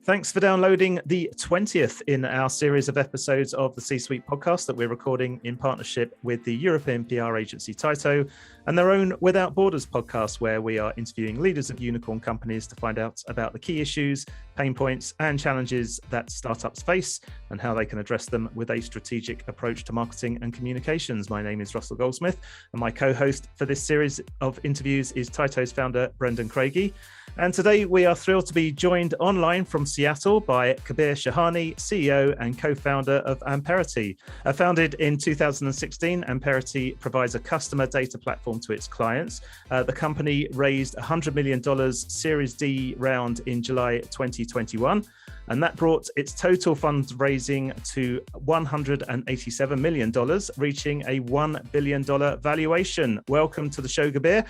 Thanks for downloading the 20th in our series of episodes of the C-Suite podcast that we're recording in partnership with the European PR Agency Tyto and their own Without Borders podcast, where we are interviewing leaders of unicorn companies to find out about the key issues, pain points, and challenges that startups face and how they can address them with a strategic approach to marketing and communications. My name is Russell Goldsmith, and my co-host for this series of interviews is Tyto's founder, Brendon Craigie. And today we are thrilled to be joined online from Seattle by Kabir Shahani, CEO and co-founder of Amperity. Founded in 2016, Amperity provides a customer data platform to its clients. The company raised $100 million Series D round in July 2021, and that brought its total fundraising to $187 million, reaching a $1 billion valuation. Welcome to the show, Kabir.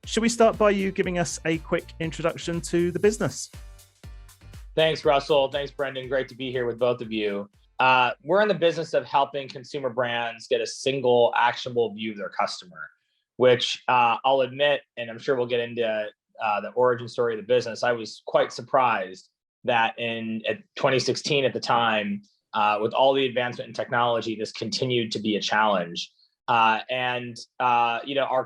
Should we start by you giving us a quick introduction to the business? Thanks, Russell. Thanks, Brendon. Great to be here with both of you. We're in the business of helping consumer brands get a single actionable view of their customer, which I'll admit, and I'm sure we'll get into the origin story of the business. I was quite surprised that in 2016 at the time, with all the advancement in technology, this continued to be a challenge. Our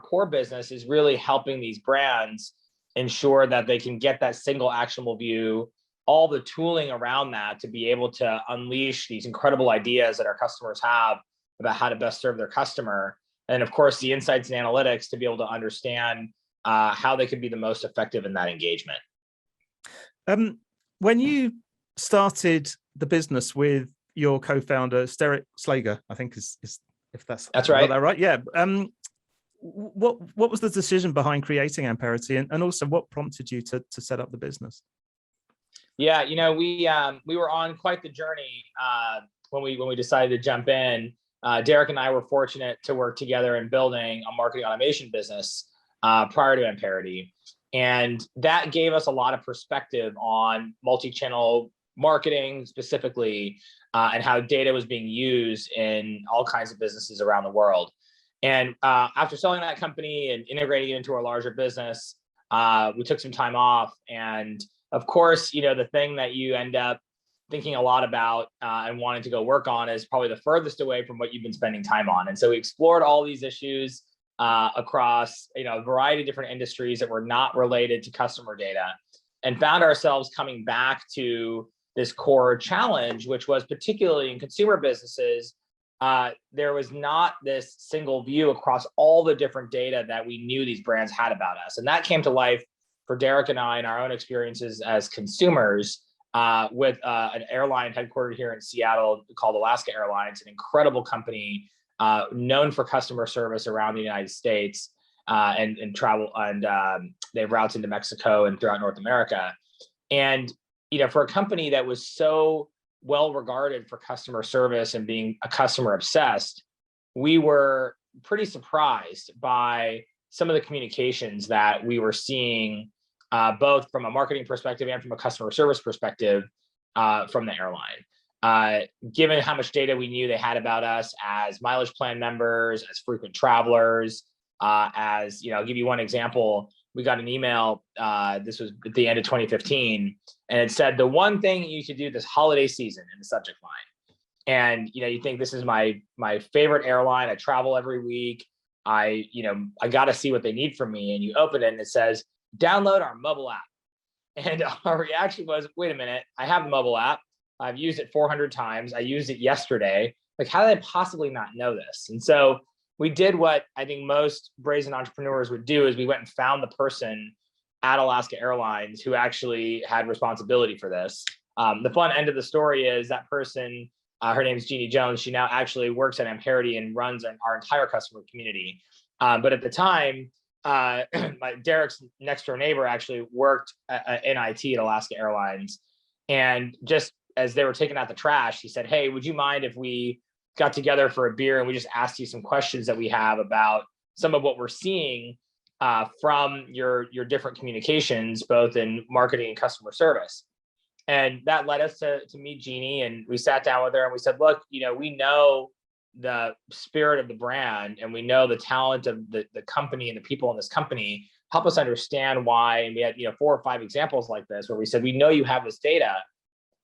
core business is really helping these brands ensure that they can get that single actionable view, all the tooling around that to be able to unleash these incredible ideas that our customers have about how to best serve their customer. And of course, the insights and analytics to be able to understand how they could be the most effective in that engagement. When you started the business with your co-founder, Steric Slager, I think is if that's right. That right? Yeah. What was the decision behind creating Amperity, and also what prompted you to set up the business? Yeah, we were on quite the journey when we decided to jump in. Derek and I were fortunate to work together in building a marketing automation business prior to Amperity. And that gave us a lot of perspective on multi-channel marketing specifically, and how data was being used in all kinds of businesses around the world. And after selling that company and integrating it into our larger business, we took some time off. And of course, the thing that you end up thinking a lot about and wanting to go work on is probably the furthest away from what you've been spending time on. And so we explored all these issues across a variety of different industries that were not related to customer data, and found ourselves coming back to this core challenge, which was particularly in consumer businesses. There was not this single view across all the different data that we knew these brands had about us. And that came to life for Derek and I in our own experiences as consumers with an airline headquartered here in Seattle called Alaska Airlines, an incredible company known for customer service around the United States and travel, and they have routes into Mexico and throughout North America. And for a company that was so well regarded for customer service and being a customer obsessed, we were pretty surprised by some of the communications that we were seeing, both from a marketing perspective and from a customer service perspective from the airline. Given how much data we knew they had about us as mileage plan members, as frequent travelers, I'll give you one example. We got an email, this was at the end of 2015, and it said, the one thing you should do this holiday season, in the subject line. And, you think, this is my favorite airline. I travel every week. I got to see what they need from me. And you open it and it says, download our mobile app. And our reaction was, wait a minute, I have the mobile app. I've used it 400 times. I used it yesterday. Like, how did I possibly not know this? And so we did what I think most brazen entrepreneurs would do, is we went and found the person at Alaska Airlines who actually had responsibility for this. The fun end of the story is that person, her name is Jeannie Jones. She now actually works at Amperity and runs our entire customer community. But at the time, Derek's next door neighbor actually worked in IT at Alaska Airlines. And just as they were taking out the trash, he said, hey, would you mind if we got together for a beer and we just asked you some questions that we have about some of what we're seeing from your different communications, both in marketing and customer service. And that led us to meet Jeannie, and we sat down with her and we said, look, we know the spirit of the brand and we know the talent of the company and the people in this company, help us understand why. And we had 4 or 5 examples like this where we said, we know you have this data.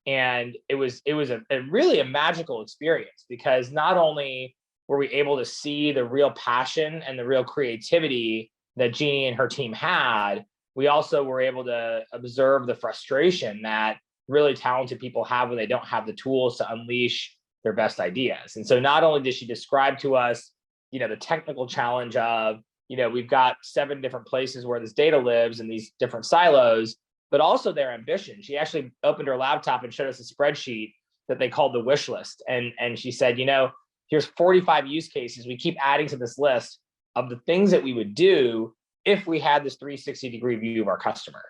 And it was a really a magical experience, because not only were we able to see the real passion and the real creativity that Jeannie and her team had, we also were able to observe the frustration that really talented people have when they don't have the tools to unleash their best ideas. And so not only did she describe to us, the technical challenge of, we've got 7 different places where this data lives in these different silos, but also their ambition. She actually opened her laptop and showed us a spreadsheet that they called the wish list. And she said, here's 45 use cases. We keep adding to this list of the things that we would do if we had this 360-degree view of our customer.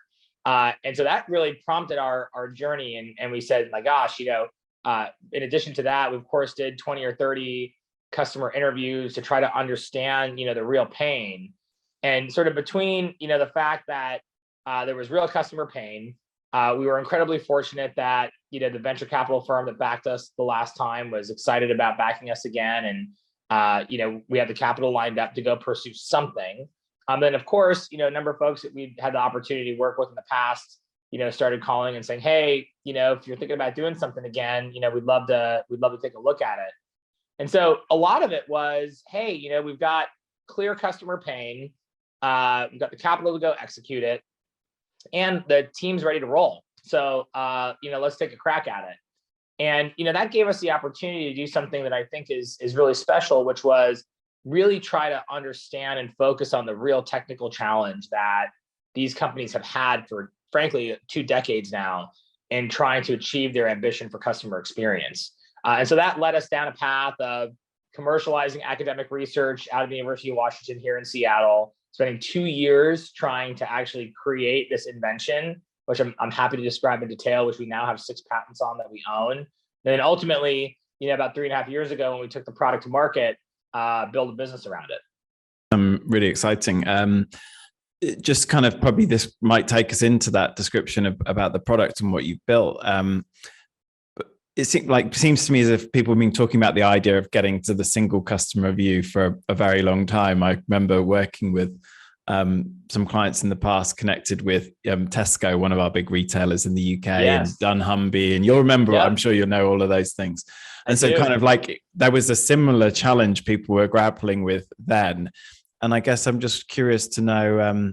And so that really prompted our journey. And we said, my gosh, in addition to that, we of course did 20 or 30 customer interviews to try to understand, the real pain. And sort of between, the fact that there was real customer pain, we were incredibly fortunate that, the venture capital firm that backed us the last time was excited about backing us again. And, we had the capital lined up to go pursue something. Then of course, a number of folks that we had the opportunity to work with in the past, started calling and saying, hey, if you're thinking about doing something again, we'd love to take a look at it. And so a lot of it was, hey, we've got clear customer pain. We've got the capital to go execute it, and the team's ready to roll. So, let's take a crack at it. And, that gave us the opportunity to do something that I think is really special, which was really try to understand and focus on the real technical challenge that these companies have had for, frankly, 2 decades now in trying to achieve their ambition for customer experience. And so that led us down a path of commercializing academic research out of the University of Washington here in Seattle, spending 2 years trying to actually create this invention, which I'm happy to describe in detail, which we now have 6 patents on that we own. And then ultimately, about 3.5 years ago, when we took the product to market, build a business around it. Really exciting. Just kind of probably this might take us into that description about the product and what you've built. But it seems to me as if people have been talking about the idea of getting to the single customer view for a very long time. I remember working with some clients in the past connected with Tesco, one of our big retailers in the UK, yes, and dunnhumby, and you'll remember, yep, I'm sure you'll know all of those things. And so kind of like there was a similar challenge people were grappling with then. And I guess I'm just curious to know,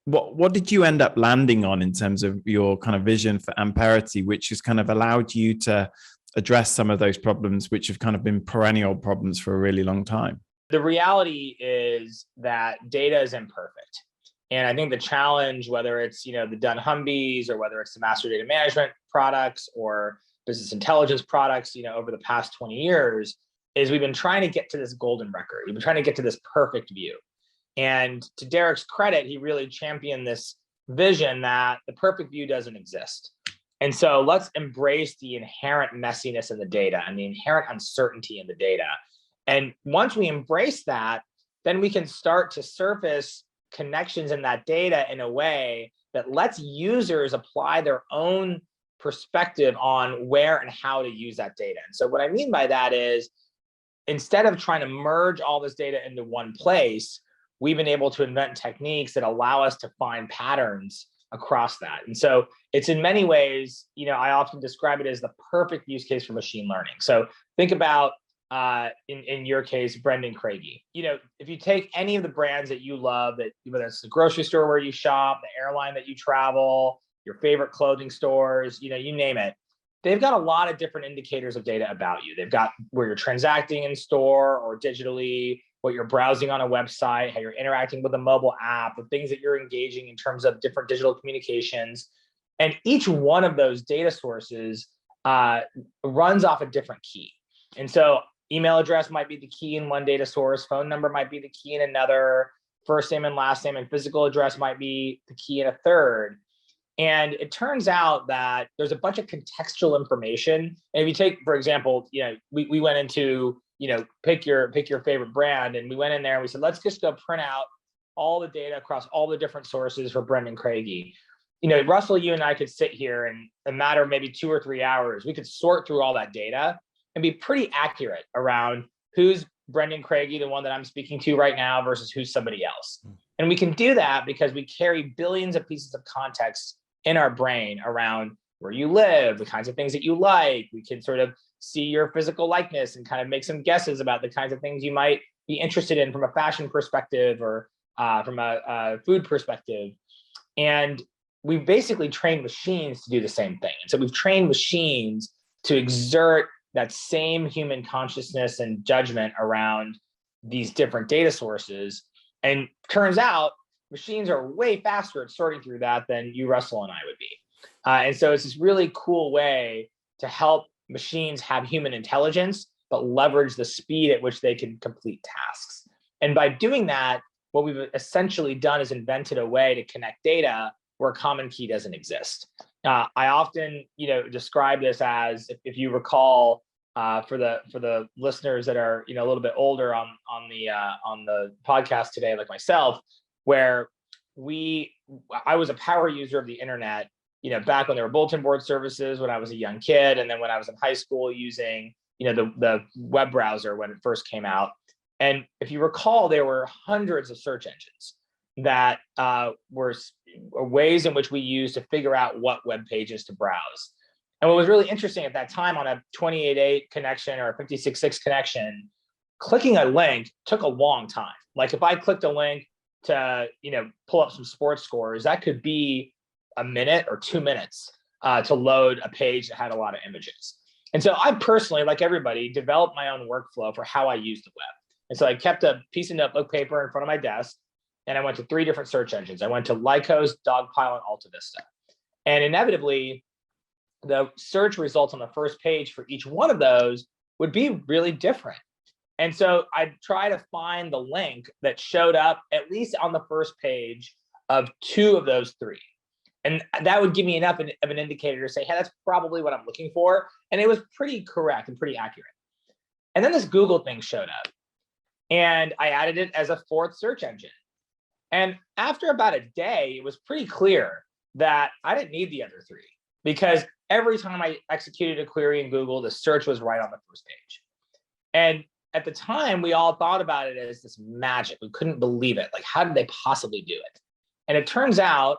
what did you end up landing on in terms of your kind of vision for Amperity, which has kind of allowed you to address some of those problems, which have kind of been perennial problems for a really long time? The reality is that data is imperfect. And I think the challenge, whether it's, the dunnhumbys or whether it's the master data management products or business intelligence products, over the past 20 years, is we've been trying to get to this golden record. We've been trying to get to this perfect view. And to Derek's credit, he really championed this vision that the perfect view doesn't exist. And so let's embrace the inherent messiness in the data and the inherent uncertainty in the data. And once we embrace that, then we can start to surface connections in that data in a way that lets users apply their own perspective on where and how to use that data. And so what I mean by that is, instead of trying to merge all this data into one place, we've been able to invent techniques that allow us to find patterns across that. And so it's in many ways, I often describe it as the perfect use case for machine learning. So think about, in your case, Brendon Craigie. If you take any of the brands that you love, that whether it's the grocery store where you shop, the airline that you travel, your favorite clothing stores, you name it, they've got a lot of different indicators of data about you. They've got where you're transacting in store or digitally, what you're browsing on a website, how you're interacting with a mobile app, the things that you're engaging in terms of different digital communications. And each one of those data sources runs off a different key. And so email address might be the key in one data source, phone number might be the key in another, first name and last name and physical address might be the key in a third. And it turns out that there's a bunch of contextual information. And if you take, for example, we went into, pick your favorite brand, and we went in there and we said, let's just go print out all the data across all the different sources for Brendon Craigie. Russell, you and I could sit here in a matter of maybe 2 or 3 hours. We could sort through all that data and be pretty accurate around who's Brendon Craigie, the one that I'm speaking to right now, versus who's somebody else. And we can do that because we carry billions of pieces of context in our brain around where you live, the kinds of things that you like. We can sort of see your physical likeness and kind of make some guesses about the kinds of things you might be interested in from a fashion perspective or from a food perspective. And we've basically trained machines to do the same thing. And so we've trained machines to exert that same human consciousness and judgment around these different data sources. And turns out machines are way faster at sorting through that than you, Russell, and I would be. And so it's this really cool way to help machines have human intelligence, but leverage the speed at which they can complete tasks. And by doing that, what we've essentially done is invented a way to connect data where a common key doesn't exist. I often, describe this as, if you recall, for the listeners that are, a little bit older on the podcast today, like myself, where I was a power user of the internet, back when there were bulletin board services when I was a young kid, and then when I was in high school using, the web browser when it first came out. And if you recall, there were hundreds of search engines that were ways in which we used to figure out what web pages to browse. And what was really interesting at that time, on a 28.8 connection or a 56.6 connection, clicking a link took a long time. Like if I clicked a link to, pull up some sports scores, that could be a minute or 2 minutes to load a page that had a lot of images. And so I personally, like everybody, developed my own workflow for how I use the web. And so I kept a piece of notebook paper in front of my desk, and I went to 3 different search engines. I went to Lycos, Dogpile, and AltaVista. And inevitably, the search results on the first page for each one of those would be really different. And so I'd try to find the link that showed up at least on the first page of 2 of those 3. And that would give me enough of an indicator to say, hey, that's probably what I'm looking for. And it was pretty correct and pretty accurate. And then this Google thing showed up, and I added it as a 4th search engine. And after about a day, it was pretty clear that I didn't need the other 3, because every time I executed a query in Google, the search was right on the first page. And at the time, we all thought about it as this magic. We couldn't believe it. Like, how did they possibly do it? And it turns out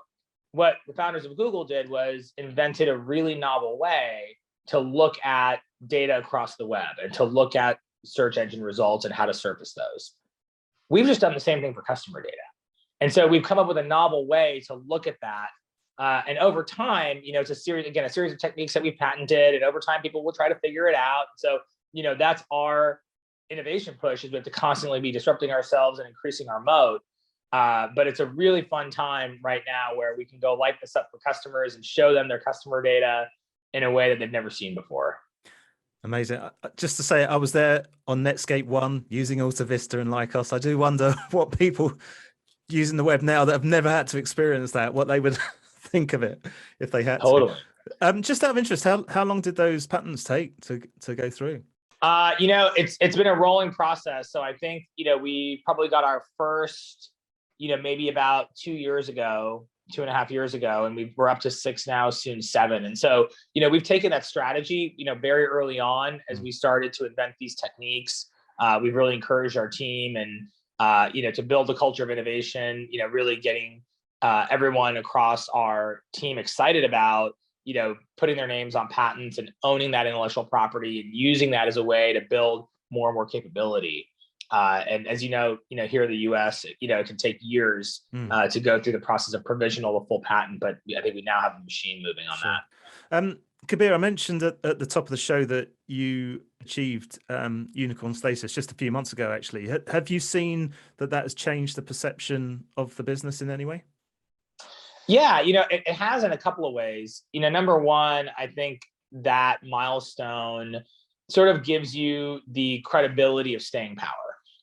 what the founders of Google did was invented a really novel way to look at data across the web and to look at search engine results and how to surface those. We've just done the same thing for customer data. And so we've come up with a novel way to look at that. And over time, it's a series of techniques that we've patented. And over time, people will try to figure it out. So, that's our innovation push, is we have to constantly be disrupting ourselves and increasing our moat. But it's a really fun time right now where we can go light this up for customers and show them their customer data in a way that they've never seen before. Amazing. Just to say, I was there on Netscape 1 using AltaVista and Lycos. I do wonder what people using the web now that have never had to experience that, what they would think of it if they had Totally. to. Just out of interest, how long did those patents take to go through? It's been a rolling process. So I think, we probably got our first, maybe about 2.5 years ago, and we're up to 6 now, soon 7. And so, we've taken that strategy, very early on as we started to invent these techniques. We've really encouraged our team and, to build a culture of innovation, really getting everyone across our team excited about, putting their names on patents and owning that intellectual property and using that as a way to build more and more capability. And as here in the US, it can take years to go through the process of provisional to full patent, but I think we now have a machine moving on that. Kabir, I mentioned at the top of the show that you achieved unicorn status just a few months ago, actually. Have you seen that has changed the perception of the business in any way? Yeah, it has in a couple of ways. Number one, I think that milestone sort of gives you the credibility of staying power,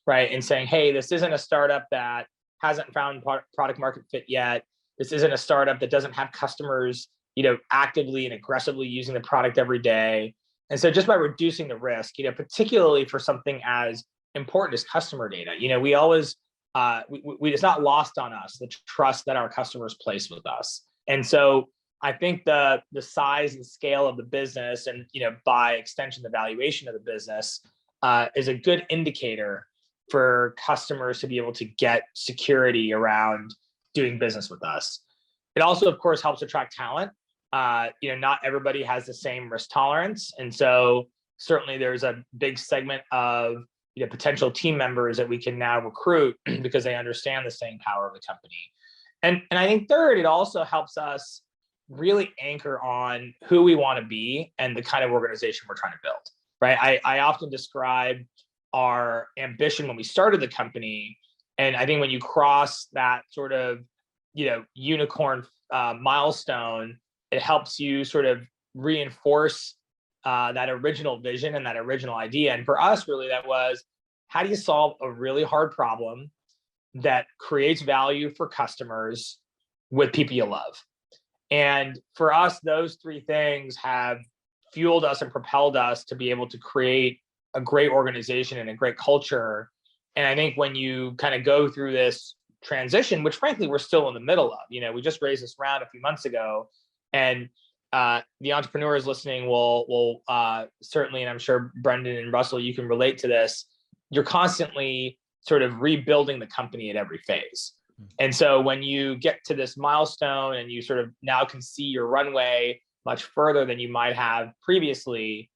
right? And saying, hey, this isn't a startup that hasn't found product market fit yet. This isn't a startup that doesn't have customers, actively and aggressively using the product every day. And so just by reducing the risk, particularly for something as important as customer data, we always, it's not lost on us, the trust that our customers place with us. And so I think the size and scale of the business and, by extension, the valuation of the business is a good indicator for customers to be able to get security around doing business with us. It also, of course, helps attract talent. Not everybody has the same risk tolerance. And so certainly there's a big segment of potential team members that we can now recruit because they understand the staying power of the company. And I think third, it also helps us really anchor on who we want to be and the kind of organization we're trying to build, right? I often describe our ambition when we started the company. And I think when you cross that sort of, unicorn milestone, it helps you sort of reinforce that original vision and that original idea. And for us, really, that was, how do you solve a really hard problem that creates value for customers with people you love? And for us, those three things have fueled us and propelled us to be able to create a great organization and a great culture. And I think when you kind of go through this transition, which frankly, we're still in the middle of, we just raised this round a few months ago, and the entrepreneurs listening will certainly, and I'm sure Brendon and Russell, you can relate to this, you're constantly sort of rebuilding the company at every phase. And so when you get to this milestone and you sort of now can see your runway much further than you might have previously,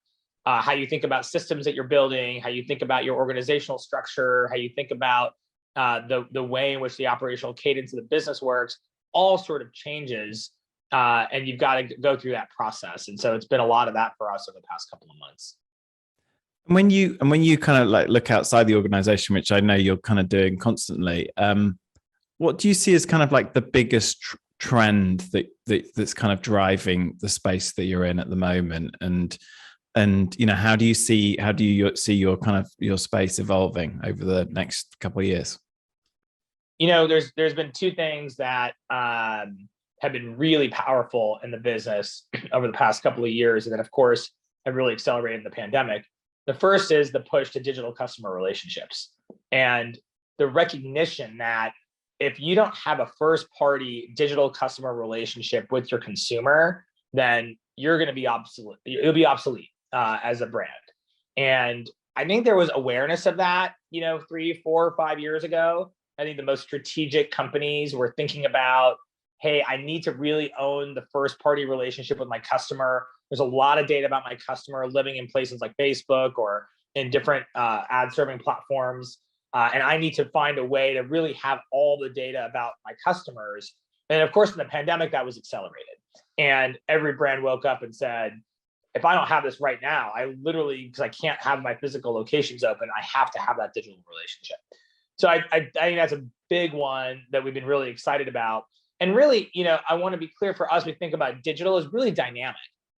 how you think about systems that you're building, how you think about your organizational structure, how you think about the way in which the operational cadence of the business works, all sort of changes. And you've got to go through that process. And so it's been a lot of that for us over the past couple of months. When you kind of like look outside the organization, which I know you're kind of doing constantly, what do you see as kind of like the biggest trend that's kind of driving the space that you're in at the moment? And how do you see your kind of your space evolving over the next couple of years? There's been two things that have been really powerful in the business over the past couple of years, and then of course have really accelerated in the pandemic. The first is the push to digital customer relationships, and the recognition that if you don't have a first-party digital customer relationship with your consumer, then you're going to be obsolete. You'll be obsolete as a brand. And I think there was awareness of that, 3, 4, 5 years ago. I think the most strategic companies were thinking about, hey, I need to really own the first-party relationship with my customer. There's a lot of data about my customer living in places like Facebook or in different ad serving platforms. And I need to find a way to really have all the data about my customers. And of course, in the pandemic, that was accelerated. And every brand woke up and said, if I don't have this right now, I literally, because I can't have my physical locations open, I have to have that digital relationship. So I think that's a big one that we've been really excited about. And really, I want to be clear, for us, we think about digital as really dynamic,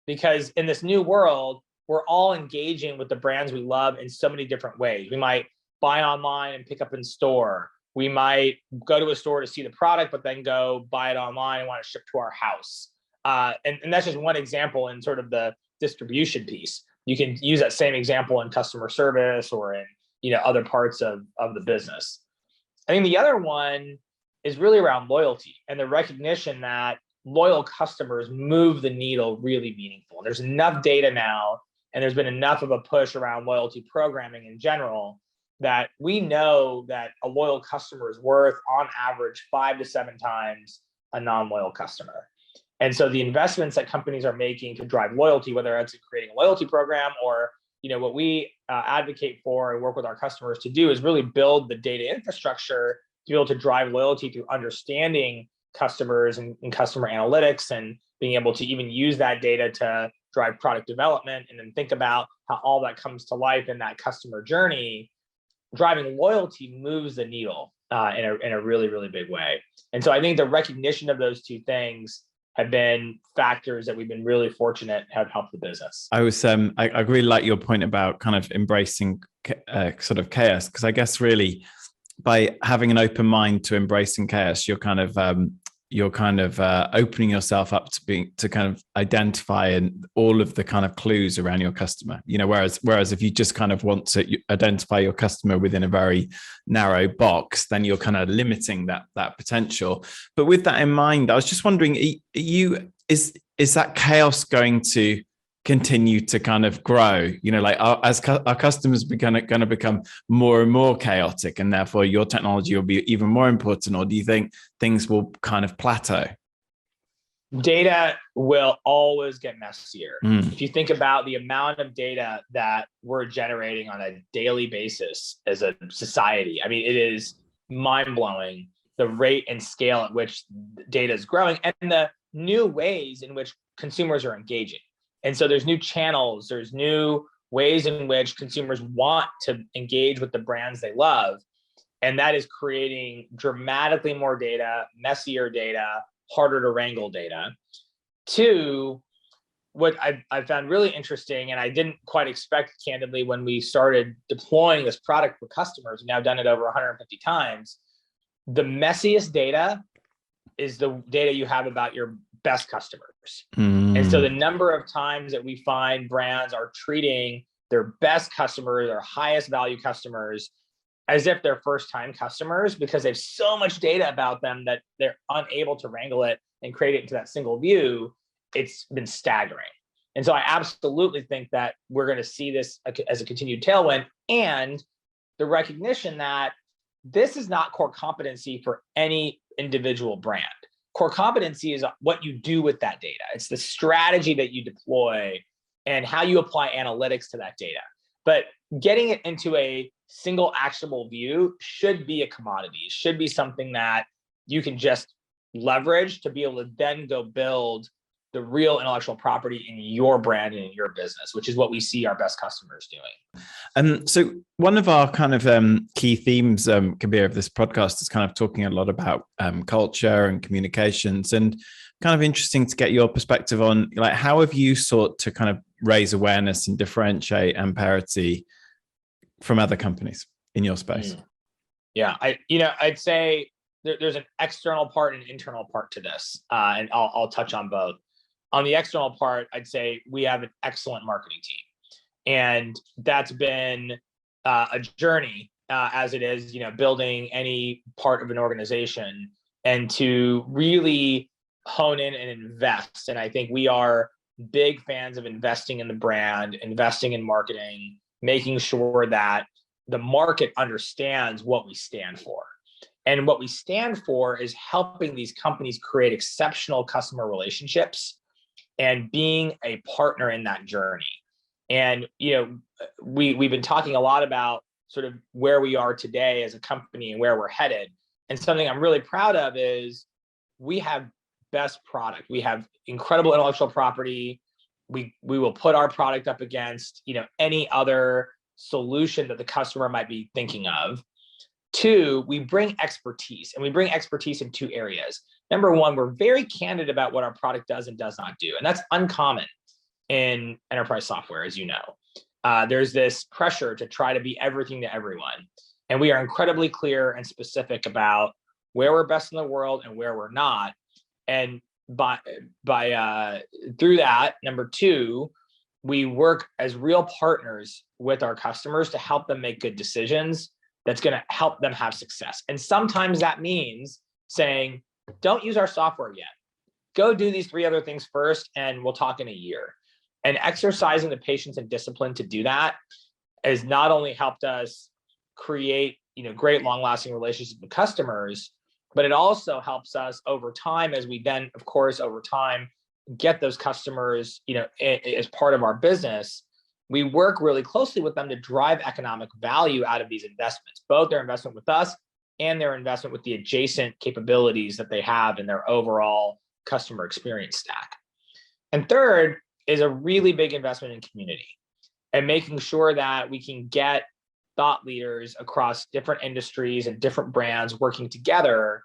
because in this new world, we're all engaging with the brands we love in so many different ways. We might buy online and pick up in store. We might go to a store to see the product, but then go buy it online and want it shipped to our house. And that's just one example in sort of the distribution piece. You can use that same example in customer service or in other parts of the business. I think the other one is really around loyalty and the recognition that loyal customers move the needle really meaningful. There's enough data now, and there's been enough of a push around loyalty programming in general, that we know that a loyal customer is worth, on average, 5 to 7 times a non-loyal customer. And so the investments that companies are making to drive loyalty, whether it's creating a loyalty program or what we advocate for and work with our customers to do, is really build the data infrastructure to be able to drive loyalty through understanding customers and customer analytics, and being able to even use that data to drive product development, and then think about how all that comes to life in that customer journey. Driving loyalty moves the needle in a really, really big way. And so I think the recognition of those two things have been factors that we've been really fortunate have helped the business. I really like your point about kind of embracing sort of chaos, because I guess really by having an open mind to embracing chaos, you're kind of opening yourself up to kind of identify and all of the kind of clues around your customer, whereas if you just kind of want to identify your customer within a very narrow box, then you're kind of limiting that potential. But with that in mind, I was just wondering, is that chaos going to continue to kind of grow? You know, like as our customers going to become more and more chaotic, and therefore your technology will be even more important, or do you think things will kind of plateau? Data will always get messier. If you think about the amount of data that we're generating on a daily basis as a society, I mean, it is mind-blowing, the rate and scale at which data is growing and the new ways in which consumers are engaging. And so there's new channels, there's new ways in which consumers want to engage with the brands they love. And that is creating dramatically more data, messier data, harder to wrangle data. Two, what I found really interesting, and I didn't quite expect candidly when we started deploying this product for customers, we've now done it over 150 times, the messiest data is the data you have about your best customers. And so the number of times that we find brands are treating their best customers, their highest value customers, as if they're first-time customers, because they have so much data about them that they're unable to wrangle it and create it into that single view, it's been staggering. And so I absolutely think that we're going to see this as a continued tailwind, and the recognition that this is not core competency for any individual brand. Core competency is what you do with that data. It's the strategy that you deploy and how you apply analytics to that data. But getting it into a single actionable view should be a commodity. It should be something that you can just leverage to be able to then go build the real intellectual property in your brand and in your business, which is what we see our best customers doing. So one of our kind of key themes, Kabir, of this podcast is kind of talking a lot about culture and communications, and kind of interesting to get your perspective on, like, how have you sought to kind of raise awareness and differentiate Amperity from other companies in your space? Yeah, I'd say there's an external part and an internal part to this, and I'll touch on both. On the external part, I'd say we have an excellent marketing team, and that's been a journey, as it is, building any part of an organization, and to really hone in and invest. And I think we are big fans of investing in the brand, investing in marketing, making sure that the market understands what we stand for. And what we stand for is helping these companies create exceptional customer relationships and being a partner in that journey. And, we've been talking a lot about sort of where we are today as a company and where we're headed. And something I'm really proud of is we have best product. We have incredible intellectual property. We will put our product up against, any other solution that the customer might be thinking of. Two, we bring expertise, and we bring expertise in two areas. Number one, we're very candid about what our product does and does not do. And that's uncommon in enterprise software, as you know. There's this pressure to try to be everything to everyone. And we are incredibly clear and specific about where we're best in the world and where we're not. And through that, number two, we work as real partners with our customers to help them make good decisions that's going to help them have success. And sometimes that means saying, don't use our software yet. Go do these three other things first, and we'll talk in a year. And exercising the patience and discipline to do that has not only helped us create, great long-lasting relationships with customers, but it also helps us over time, as we then, of course, over time, get those customers, as part of our business. We work really closely with them to drive economic value out of these investments, both their investment with us and their investment with the adjacent capabilities that they have in their overall customer experience stack. And third is a really big investment in community and making sure that we can get thought leaders across different industries and different brands working together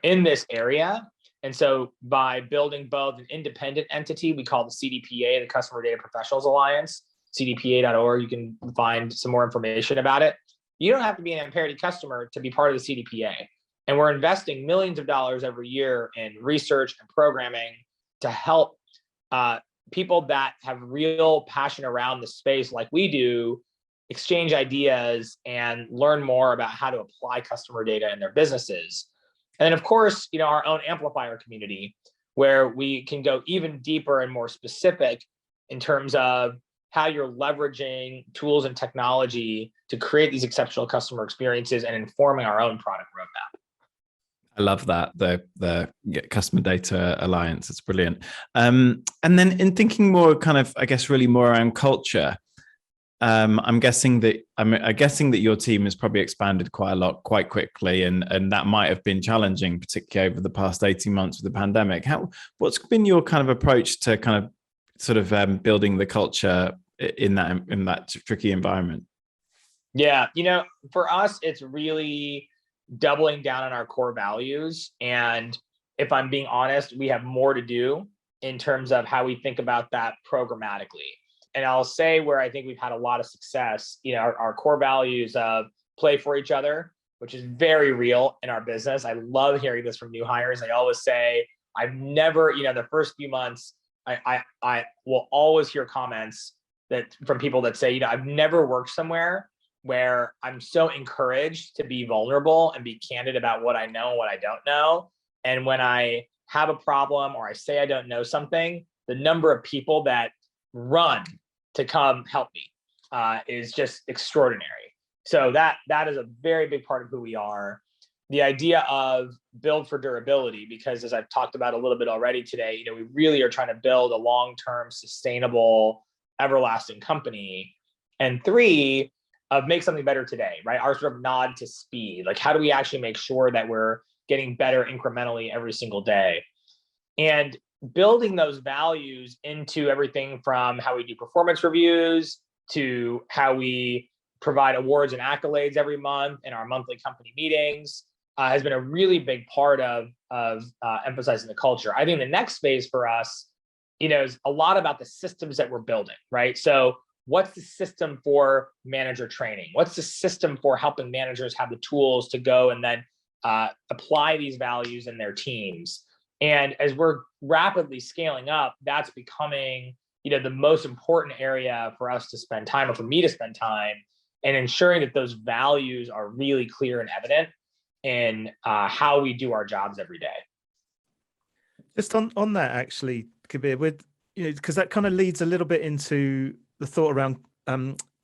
in this area. And so by building both an independent entity, we call the CDPA, the Customer Data Professionals Alliance, cdpa.org, you can find some more information about it. You don't have to be an Amperity customer to be part of the CDPA. And we're investing millions of dollars every year in research and programming to help people that have real passion around the space like we do exchange ideas and learn more about how to apply customer data in their businesses. And then, of course, our own amplifier community, where we can go even deeper and more specific in terms of how you're leveraging tools and technology to create these exceptional customer experiences and informing our own product roadmap. I love that, the Customer Data Alliance. It's brilliant. And then in thinking more kind of, I guess, really more around culture, I'm guessing that your team has probably expanded quite a lot, quite quickly, and that might have been challenging, particularly over the past 18 months with the pandemic. What's been your kind of approach to kind of sort of building the culture in that tricky environment? Yeah, for us, it's really doubling down on our core values. And if I'm being honest, we have more to do in terms of how we think about that programmatically. And I'll say where I think we've had a lot of success, our core values of play for each other, which is very real in our business. I love hearing this from new hires. I always say, I've never, the first few months, I will always hear comments from people that say, I've never worked somewhere where I'm so encouraged to be vulnerable and be candid about what I know and what I don't know. And when I have a problem or I say I don't know something, the number of people that run to come help me is just extraordinary. So that is a very big part of who we are. The idea of build for durability, because as I've talked about a little bit already today, we really are trying to build a long-term, sustainable, everlasting company. And 3, of make something better today, right? Our sort of nod to speed. Like, how do we actually make sure that we're getting better incrementally every single day? And building those values into everything from how we do performance reviews to how we provide awards and accolades every month in our monthly company meetings has been a really big part of emphasizing the culture. I think the next phase for us, is a lot about the systems that we're building, right? So what's the system for manager training? What's the system for helping managers have the tools to go and then apply these values in their teams? And as we're rapidly scaling up, that's becoming, the most important area for us to spend time, or for me to spend time, and ensuring that those values are really clear and evident in how we do our jobs every day. Just on that, actually, Kabir, because that kind of leads a little bit into the thought around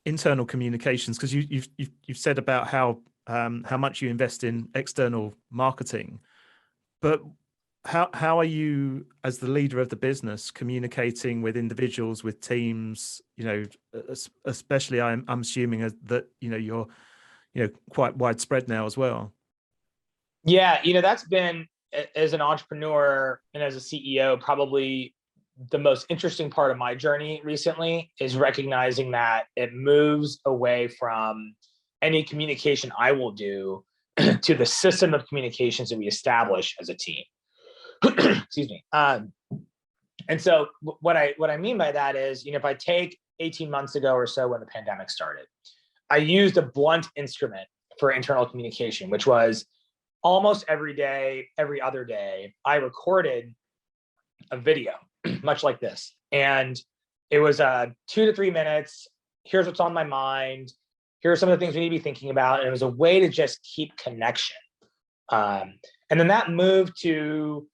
internal communications, because you've said about how much you invest in external marketing, but how are you, as the leader of the business, communicating with individuals, with teams? Especially I'm assuming that you're quite widespread now as well. Yeah, that's been, as an entrepreneur and as a CEO, probably the most interesting part of my journey recently is recognizing that it moves away from any communication I will do to the system of communications that we establish as a team. Excuse me. And so what I mean by that is, if I take 18 months ago or so when the pandemic started, I used a blunt instrument for internal communication, which was almost every day, every other day, I recorded a video much like this. And it was 2 to 3 minutes. Here's what's on my mind. Here are some of the things we need to be thinking about. And it was a way to just keep connection. And then that moved to,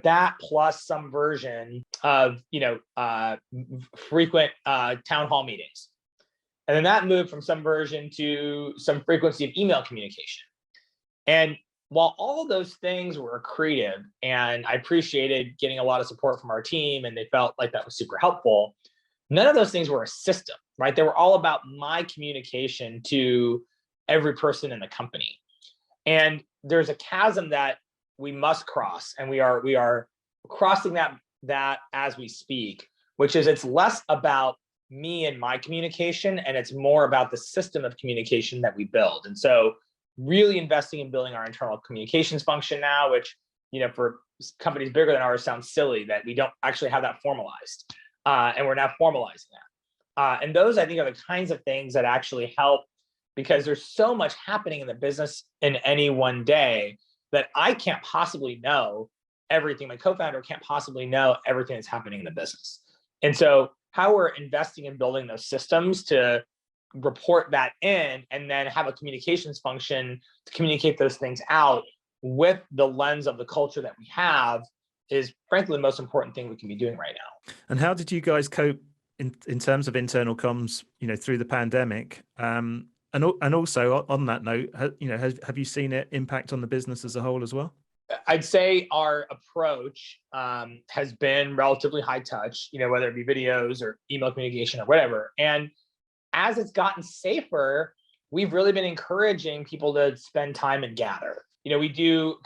that plus some version of, frequent town hall meetings. And then that moved from some version to some frequency of email communication. And while all of those things were creative, and I appreciated getting a lot of support from our team, and they felt like that was super helpful, none of those things were a system, right? They were all about my communication to every person in the company. And there's a chasm that we must cross, and we are crossing that as we speak, which is, it's less about me and my communication, and it's more about the system of communication that we build. And so really investing in building our internal communications function now, which, for companies bigger than ours sounds silly that we don't actually have that formalized. And we're now formalizing that. And those, I think, are the kinds of things that actually help, because there's so much happening in the business in any one day that I can't possibly know everything. My co-founder can't possibly know everything that's happening in the business. And so how we're investing in building those systems to report that in, and then have a communications function to communicate those things out with the lens of the culture that we have, is frankly the most important thing we can be doing right now. And how did you guys cope in terms of internal comms, through the pandemic, and also on that note, have you seen it impact on the business as a whole as well? I'd say our approach has been relatively high touch, whether it be videos or email communication or whatever. And as it's gotten safer, we've really been encouraging people to spend time and gather. We do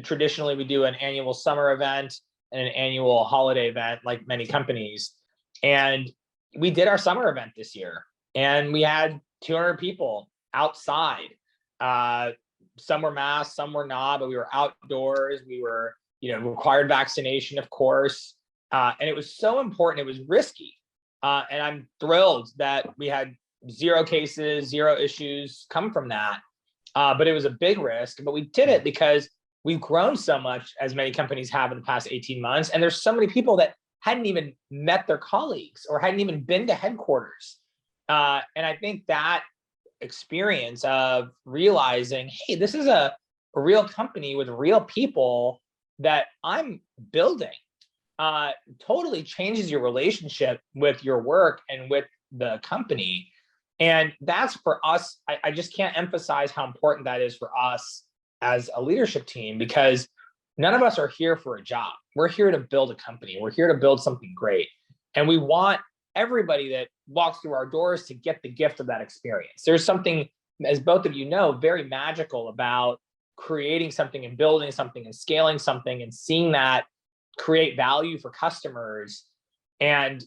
traditionally, we do an annual summer event and an annual holiday event, like many companies. And we did our summer event this year, and we had 200 people outside. Some were masked, some were not, but we were outdoors. We were, required vaccination, of course. And it was so important. It was risky. And I'm thrilled that we had 0 cases, 0 issues come from that. But it was a big risk, but we did it because we've grown so much, as many companies have in the past 18 months. And there's so many people that hadn't even met their colleagues or hadn't even been to headquarters. And I think that experience of realizing, hey, this is a real company with real people that I'm building, totally changes your relationship with your work and with the company. And that's for us, I just can't emphasize how important that is for us as a leadership team, because none of us are here for a job. We're here to build a company. We're here to build something great. And we want everybody that walks through our doors to get the gift of that experience. There's something, as both of you know, very magical about creating something and building something and scaling something and seeing that create value for customers. And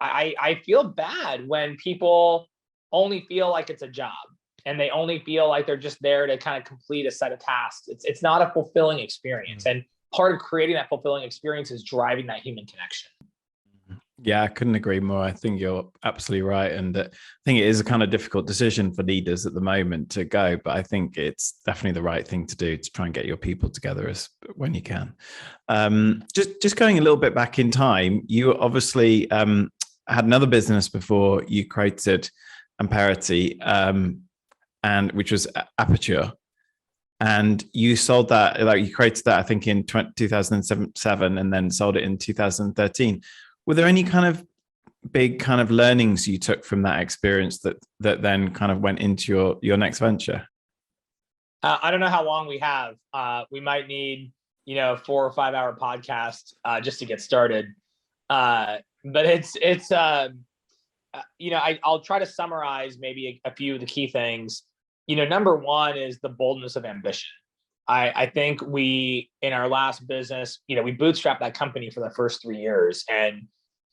I feel bad when people only feel like it's a job and they only feel like they're just there to kind of complete a set of tasks. It's not a fulfilling experience. And part of creating that fulfilling experience is driving that human connection. Yeah, I couldn't agree more. I think you're absolutely right. And I think it is a kind of difficult decision for leaders at the moment to go, but I think it's definitely the right thing to do to try and get your people together when you can. Just going a little bit back in time, you obviously had another business before you created Amperity, and which was Aperture. And you sold that, like you created that, I think in 2007 and then sold it in 2013. Were there any kind of big kind of learnings you took from that experience that then kind of went into your next venture? I don't know how long we have. We might need, 4 or 5 hour podcast just to get started. But I'll try to summarize maybe a few of the key things. Number one is the boldness of ambition. I think in our last business, we bootstrapped that company for the first 3 years. And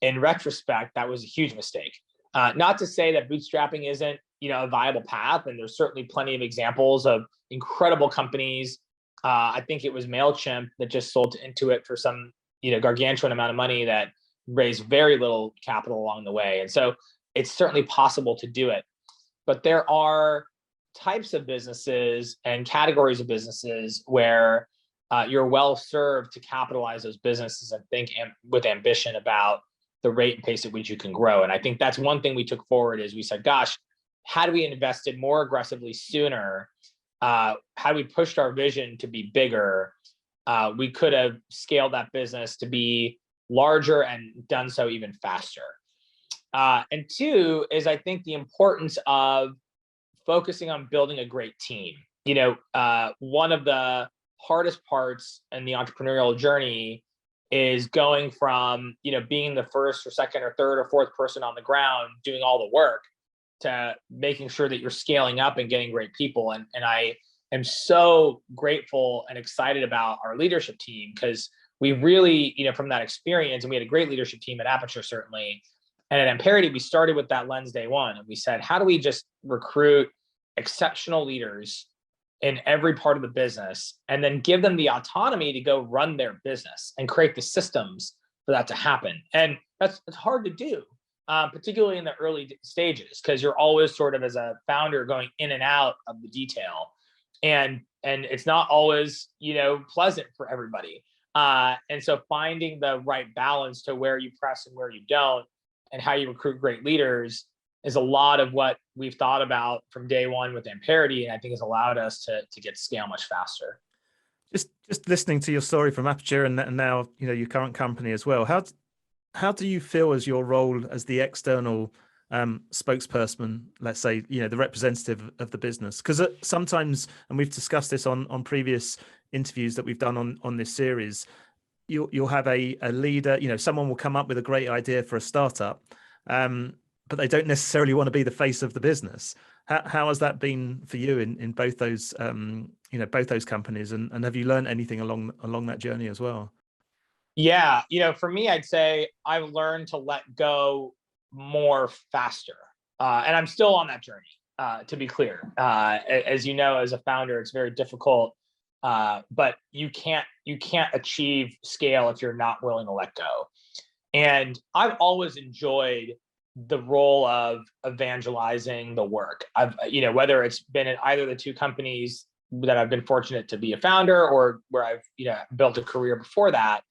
in retrospect, that was a huge mistake. Not to say that bootstrapping isn't, a viable path. And there's certainly plenty of examples of incredible companies. I think it was MailChimp that just sold to Intuit for some, gargantuan amount of money that raised very little capital along the way. And so it's certainly possible to do it. But there are types of businesses and categories of businesses where you're well served to capitalize those businesses and think with ambition about the rate and pace at which you can grow. And I think that's one thing we took forward is we said, gosh, had we invested more aggressively sooner, had we pushed our vision to be bigger, we could have scaled that business to be larger and done so even faster. And two is I think the importance of focusing on building a great team. One of the hardest parts in the entrepreneurial journey is going from, being the first or second or third or fourth person on the ground doing all the work to making sure that you're scaling up and getting great people. And I am so grateful and excited about our leadership team because we really, from that experience, and we had a great leadership team at Aperture, certainly. And at Amperity, we started with that lens day one. And we said, how do we just recruit exceptional leaders in every part of the business and then give them the autonomy to go run their business and create the systems for that to happen? And it's hard to do, particularly in the early stages, because you're always sort of as a founder going in and out of the detail. And it's not always, pleasant for everybody. And so finding the right balance to where you press and where you don't, and how you recruit great leaders is a lot of what we've thought about from day one with Amperity, and I think has allowed us to get scale much faster. Just listening to your story from Aperture and now your current company as well. How how do you feel as your role as the external spokesperson, let's say, the representative of the business? Because sometimes, and we've discussed this on previous interviews that we've done on this series, you'll have a leader, someone will come up with a great idea for a startup, but they don't necessarily want to be the face of the business. How has that been for you in both those both those companies, and have you learned anything along that journey as well? Yeah, for me, I'd say I've learned to let go more faster, and I'm still on that journey. To be clear, as you know, as a founder, it's very difficult, but you can't achieve scale if you're not willing to let go. And I've always enjoyed the role of evangelizing the work. Whether it's been at either the two companies that I've been fortunate to be a founder, or where I've built a career before that.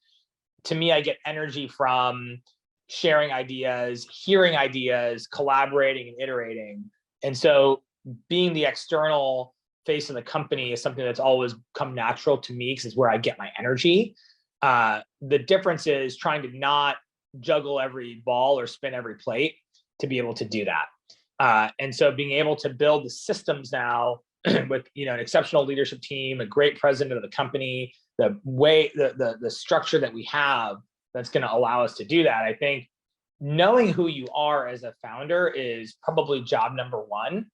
To me, I get energy from sharing ideas, hearing ideas, collaborating and iterating. And so being the external face of the company is something that's always come natural to me, because it's where I get my energy. The difference is trying to not juggle every ball or spin every plate to be able to do that. And so being able to build the systems now with an exceptional leadership team, a great president of the company, the structure that we have that's going to allow us to do that. I think knowing who you are as a founder is probably job number one,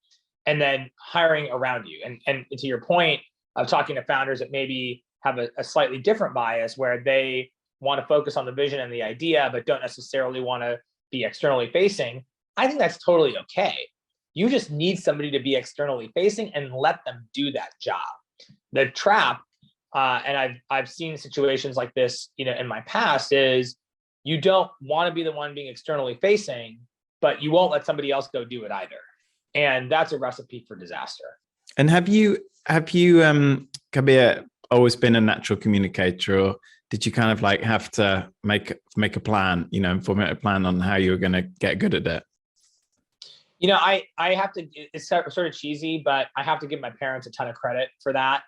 and then hiring around you. And to your point of talking to founders that maybe have a slightly different bias, where they want to focus on the vision and the idea, but don't necessarily want to be externally facing, I think that's totally okay. You just need somebody to be externally facing and let them do that job. The trap, and I've seen situations like this, in my past, is you don't want to be the one being externally facing, but you won't let somebody else go do it either. And that's a recipe for disaster. And have you, Kabir, always been a natural communicator, or did you kind of like have to make a plan, and formulate a plan on how you were going to get good at it? I have to, it's sort of cheesy, but I have to give my parents a ton of credit for that.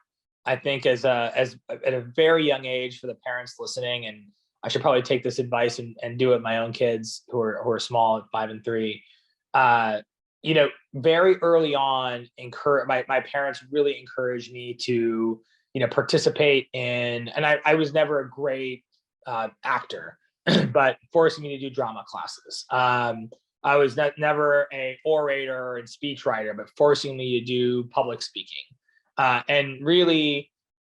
I think as at a very young age, for the parents listening, and I should probably take this advice and do it with my own kids who are small, at 5 and 3. Very early on, my parents really encouraged me to, participate in, and I was never a great actor, but forcing me to do drama classes. I was never an orator and speech writer, but forcing me to do public speaking, and really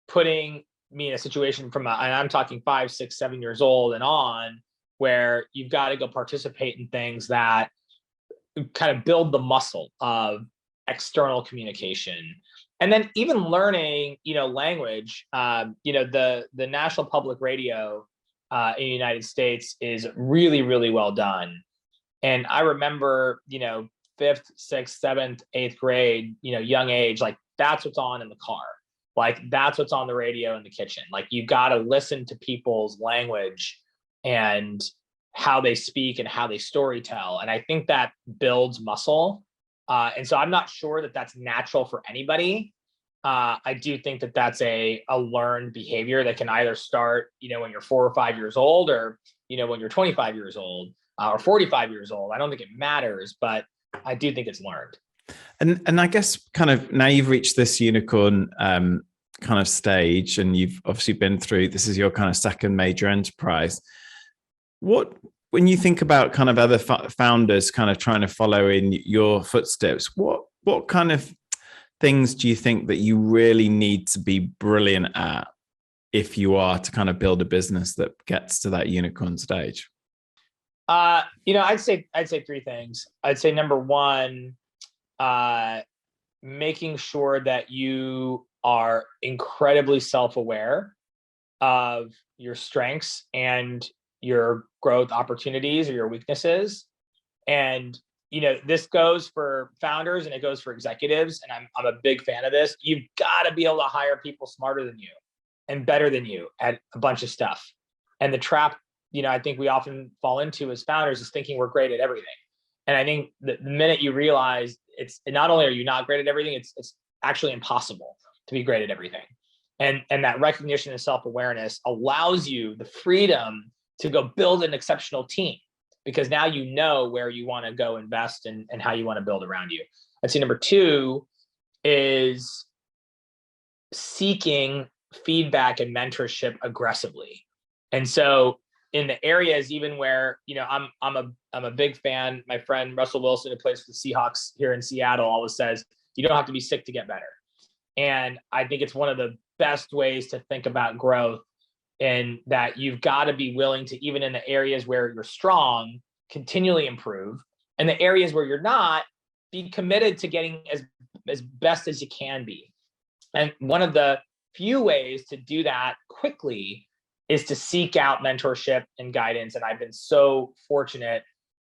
putting me in a situation and I'm talking 5, 6, 7 years old and on, where you've got to go participate in things that kind of build the muscle of external communication. And then even learning, language. The National Public Radio in the United States is really, really well done. And I remember, 5th, 6th, 7th, 8th grade, young age, like that's what's on in the car. Like that's what's on the radio in the kitchen. Like you got to listen to people's language and how they speak and how they storytell. And I think that builds muscle. And so I'm not sure that that's natural for anybody. I do think that that's a learned behavior that can either start, when you're 4 or 5 years old, or, when you're 25 years old, or 45 years old. I don't think it matters, but I do think it's learned. And I guess kind of now you've reached this unicorn kind of stage, and you've obviously been through, this is your kind of second major enterprise. When you think about kind of other founders kind of trying to follow in your footsteps, what kind of things do you think that you really need to be brilliant at if you are to kind of build a business that gets to that unicorn stage? I'd say 3 things. I'd say number 1, making sure that you are incredibly self-aware of your strengths and your growth opportunities or your weaknesses. And, this goes for founders and it goes for executives. And I'm a big fan of this. You've got to be able to hire people smarter than you and better than you at a bunch of stuff. And the trap, I think we often fall into as founders is thinking we're great at everything. And I think the minute you realize it's not only are you not great at everything, it's actually impossible to be great at everything. And that recognition and self-awareness allows you the freedom to go build an exceptional team, because now you know where you want to go invest and how you want to build around you. I'd say number two is seeking feedback and mentorship aggressively. And so in the areas even where, I'm a big fan, my friend Russell Wilson, who plays for the Seahawks here in Seattle, always says, you don't have to be sick to get better. And I think it's one of the best ways to think about growth, and that you've got to be willing to, even in the areas where you're strong, continually improve. And the areas where you're not, be committed to getting as best as you can be. And one of the few ways to do that quickly is to seek out mentorship and guidance. And I've been so fortunate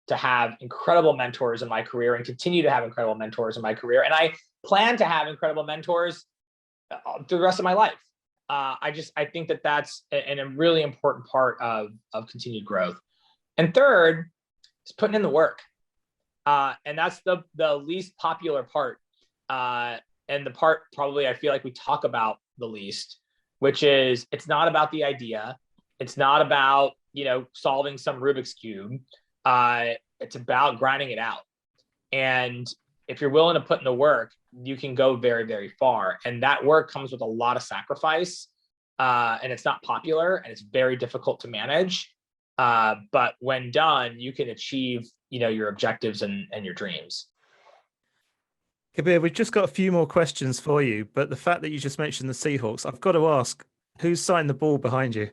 to have incredible mentors in my career and continue to have incredible mentors in my career. And I plan to have incredible mentors through the rest of my life. I think that that's a really important part of continued growth. And third is putting in the work. And that's the least popular part. And the part probably I feel like we talk about the least, which is it's not about the idea. It's not about, solving some Rubik's Cube. It's about grinding it out. And if you're willing to put in the work, you can go very, very far. And that work comes with a lot of sacrifice. And it's not popular, and it's very difficult to manage. But when done, you can achieve, your objectives and your dreams. Kabir, we've just got a few more questions for you, but the fact that you just mentioned the Seahawks, I've got to ask, who's signed the ball behind you?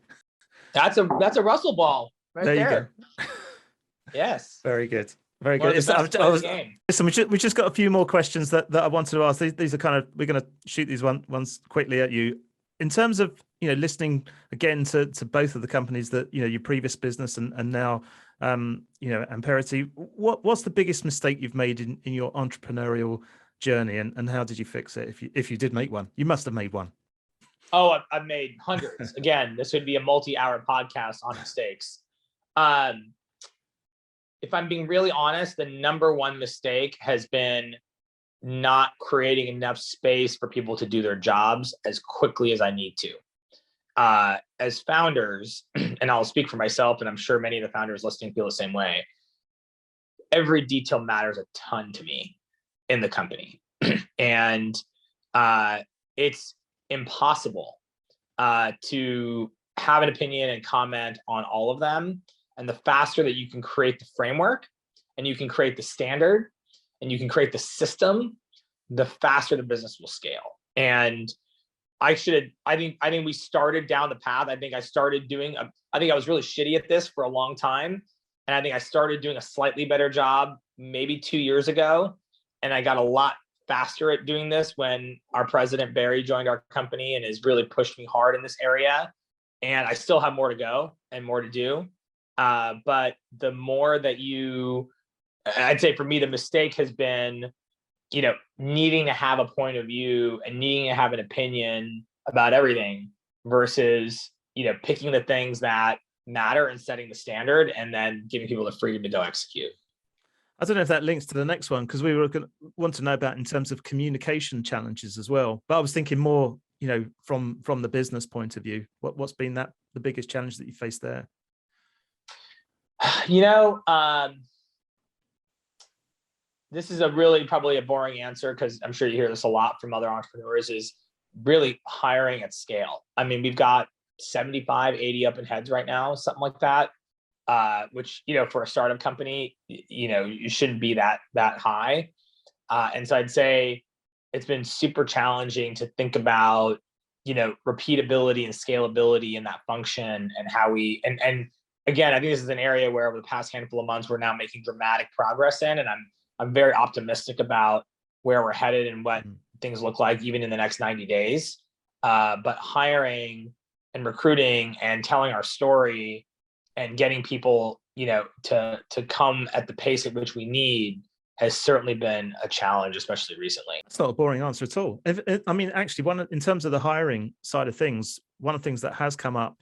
That's a Russell ball right there. You go. Yes. Very good. Very good. Listen, we just got a few more questions that I wanted to ask. These are we're going to shoot these ones quickly at you. In terms of, listening again to both of the companies that, your previous business and now, Amperity, what's the biggest mistake you've made in your entrepreneurial journey, and how did you fix it? If you did make one, you must have made one. Oh, I've made hundreds. Again, this would be a multi-hour podcast on mistakes. If I'm being really honest, the number one mistake has been not creating enough space for people to do their jobs as quickly as I need to. As founders, and I'll speak for myself, and I'm sure many of the founders listening feel the same way, every detail matters a ton to me in the company. And it's impossible to have an opinion and comment on all of them. And the faster that you can create the framework, and you can create the standard, and you can create the system, the faster the business will scale. And I think we started down the path. I think I was really shitty at this for a long time. And I think I started doing a slightly better job maybe 2 years ago. And I got a lot faster at doing this when our president, Barry, joined our company and has really pushed me hard in this area. And I still have more to go and more to do. But the more that I'd say for me, the mistake has been, needing to have a point of view and needing to have an opinion about everything versus, picking the things that matter and setting the standard, and then giving people the freedom to go execute. I don't know if that links to the next one, because we were going to want to know about in terms of communication challenges as well. But I was thinking more, from the business point of view, what's been the biggest challenge that you faced there? This is probably a boring answer, because I'm sure you hear this a lot from other entrepreneurs, is really hiring at scale. I mean, we've got 75, 80 up in heads right now, something like that, which, for a startup company, you shouldn't be that high. And so I'd say it's been super challenging to think about, repeatability and scalability in that function, and how and again, I think this is an area where over the past handful of months, we're now making dramatic progress in, and I'm very optimistic about where we're headed and what things look like even in the next 90 days. But hiring and recruiting and telling our story and getting people, to come at the pace at which we need has certainly been a challenge, especially recently. That's not a boring answer at all. Actually, in terms of the hiring side of things, one of the things that has come up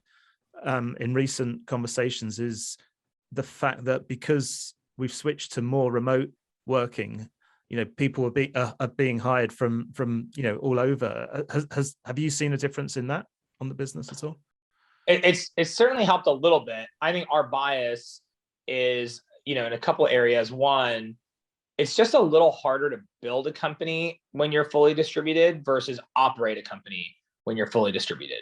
in recent conversations is the fact that because we've switched to more remote working, people are being hired from all over. Have you seen a difference in that on the business at all? It's certainly helped a little bit. I think our bias is, in a couple of areas. One, it's just a little harder to build a company when you're fully distributed versus operate a company when you're fully distributed.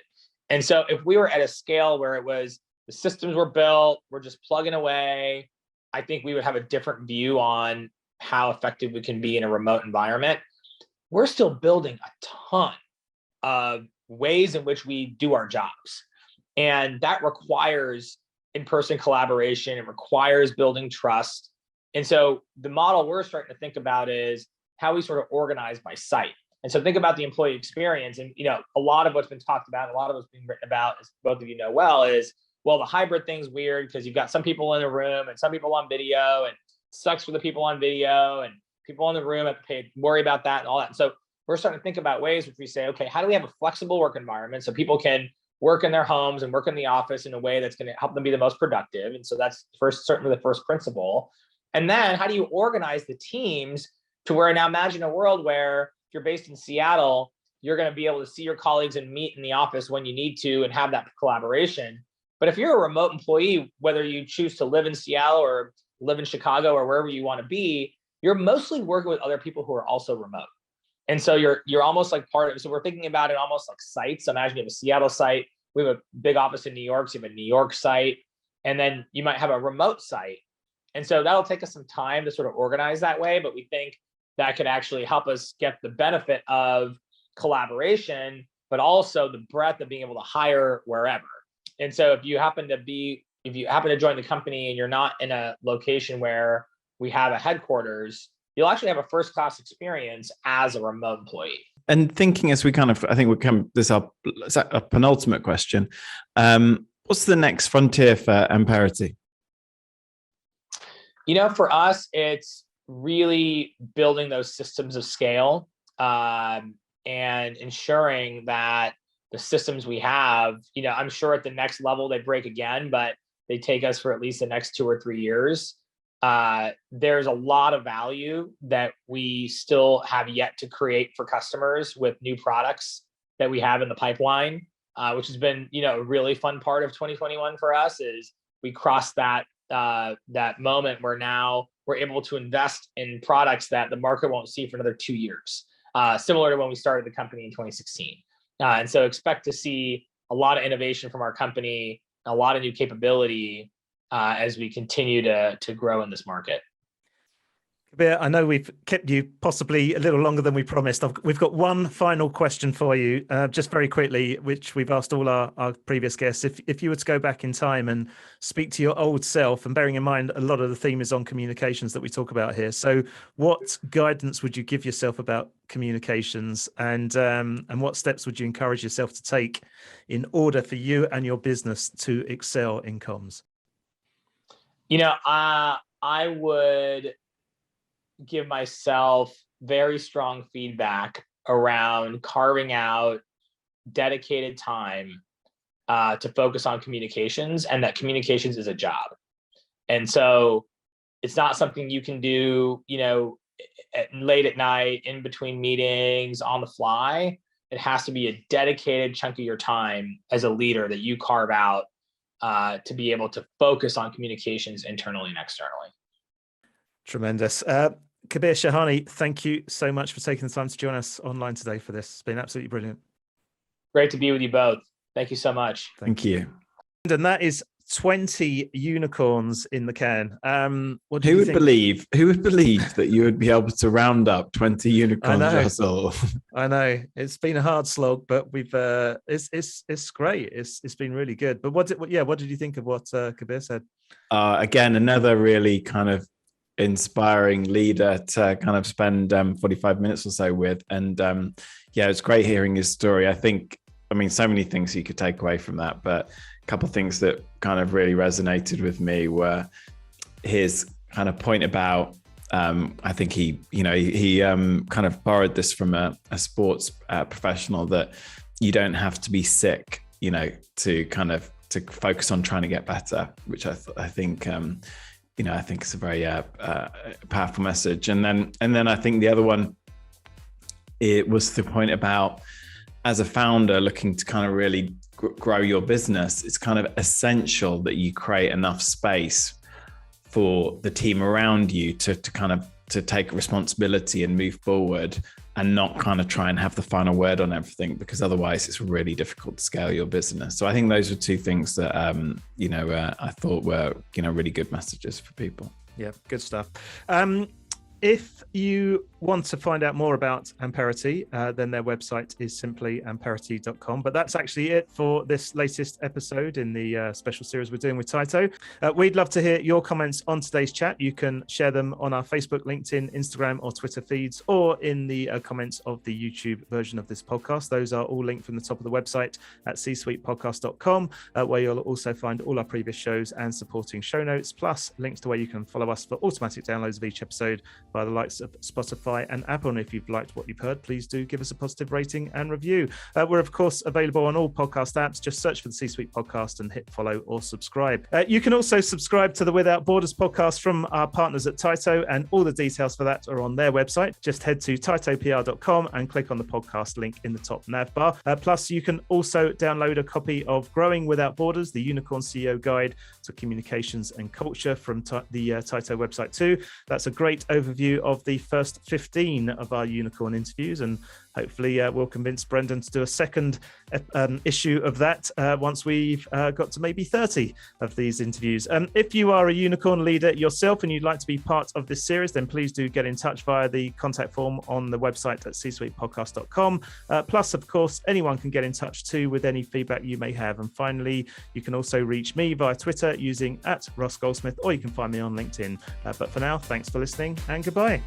And so if we were at a scale where it was the systems were built, we're just plugging away, I think we would have a different view on how effective we can be in a remote environment. We're still building a ton of ways in which we do our jobs. And that requires in-person collaboration. It requires building trust. And so the model we're starting to think about is how we sort of organize by site. And so think about the employee experience. And, a lot of what's been talked about, a lot of what's being written about, as both of you know well, is, well, the hybrid thing's weird because you've got some people in the room and some people on video, and it sucks for the people on video, and people in the room have to worry about that and all that. And so we're starting to think about ways which we say, okay, how do we have a flexible work environment so people can work in their homes and work in the office in a way that's going to help them be the most productive? And so that's certainly the first principle. And then how do you organize the teams to where, now imagine a world where if you're based in Seattle, you're going to be able to see your colleagues and meet in the office when you need to and have that collaboration. But if you're a remote employee, whether you choose to live in Seattle or live in Chicago or wherever you want to be, you're mostly working with other people who are also remote. And so you're almost like part of it. So we're thinking about it almost like sites. Imagine you have a Seattle site. We have a big office in New York. So you have a New York site, and then you might have a remote site. And so that'll take us some time to sort of organize that way. But we think that could actually help us get the benefit of collaboration, but also the breadth of being able to hire wherever. And so if you happen to join the company and you're not in a location where we have a headquarters, you'll actually have a first-class experience as a remote employee. And thinking as we I think we come, this is a penultimate question. What's the next frontier for Amperity? For us, it's really building those systems of scale and ensuring that the systems we have, I'm sure at the next level they break again, but they take us for at least the next 2 or 3 years. There's a lot of value that we still have yet to create for customers with new products that we have in the pipeline, which has been, a really fun part of 2021 for us. Is we crossed that moment where now we're able to invest in products that the market won't see for another 2 years, similar to when we started the company in 2016. And so expect to see a lot of innovation from our company, a lot of new capability as we continue to grow in this market. Kabir, I know we've kept you possibly a little longer than we promised. We've got one final question for you, just very quickly, which we've asked all our previous guests. If you were to go back in time and speak to your old self, and bearing in mind a lot of the theme is on communications that we talk about here, so what guidance would you give yourself about communications, and what steps would you encourage yourself to take in order for you and your business to excel in comms? I would give myself very strong feedback around carving out dedicated time to focus on communications, and that communications is a job. And so it's not something you can do, late at night, in between meetings, on the fly. It has to be a dedicated chunk of your time as a leader that you carve out to be able to focus on communications internally and externally. Tremendous. Kabir Shahani, thank you so much for taking the time to join us online today for this. It's been absolutely brilliant. Great to be with you both. Thank you so much. Thank you. And that is 20 unicorns in the can. Who would believe that you would be able to round up 20 unicorns, Russell? I know it's been a hard slog, but we've it's great. It's been really good. But what did you think of what Kabir said? Again, another really kind of inspiring leader to kind of spend 45 minutes or so with. And it's great hearing his story. I mean, so many things you could take away from that, but a couple of things that kind of really resonated with me were his kind of point about, I think he kind of borrowed this from a sports professional, that you don't have to be sick, to focus on trying to get better, which I think it's a very powerful message. And then I think the other one, it was the point about, as a founder looking to kind of really grow your business, it's kind of essential that you create enough space for the team around you to take responsibility and move forward, and not kind of try and have the final word on everything, because otherwise it's really difficult to scale your business. So I think those are two things that, I thought were, really good messages for people. Yeah, good stuff. If you want to find out more about Amperity, then their website is simply amperity.com. But that's actually it for this latest episode in the special series we're doing with Tyto. We'd love to hear your comments on today's chat. You can share them on our Facebook, LinkedIn, Instagram, or Twitter feeds, or in the comments of the YouTube version of this podcast. Those are all linked from the top of the website at csuitepodcast.com, where you'll also find all our previous shows and supporting show notes, plus links to where you can follow us for automatic downloads of each episode by the likes of Spotify and Apple. And if you've liked what you've heard, please do give us a positive rating and review. We're, of course, available on all podcast apps. Just search for the C-Suite podcast and hit follow or subscribe. You can also subscribe to the Without Borders podcast from our partners at Tyto, and all the details for that are on their website. Just head to tytopr.com and click on the podcast link in the top nav bar. Plus, you can also download a copy of Growing Without Borders, the Unicorn CEO Guide to Communications and Culture from the Tyto website too. That's a great overview of the first 15 of our unicorn interviews, and hopefully we'll convince Brendon to do a second issue of that once we've got to maybe 30 of these interviews. If you are a unicorn leader yourself and you'd like to be part of this series, then please do get in touch via the contact form on the website at csuitepodcast.com. Plus, of course, anyone can get in touch too with any feedback you may have. And finally, you can also reach me via Twitter using @Ross Goldsmith, or you can find me on LinkedIn. But for now, thanks for listening and goodbye.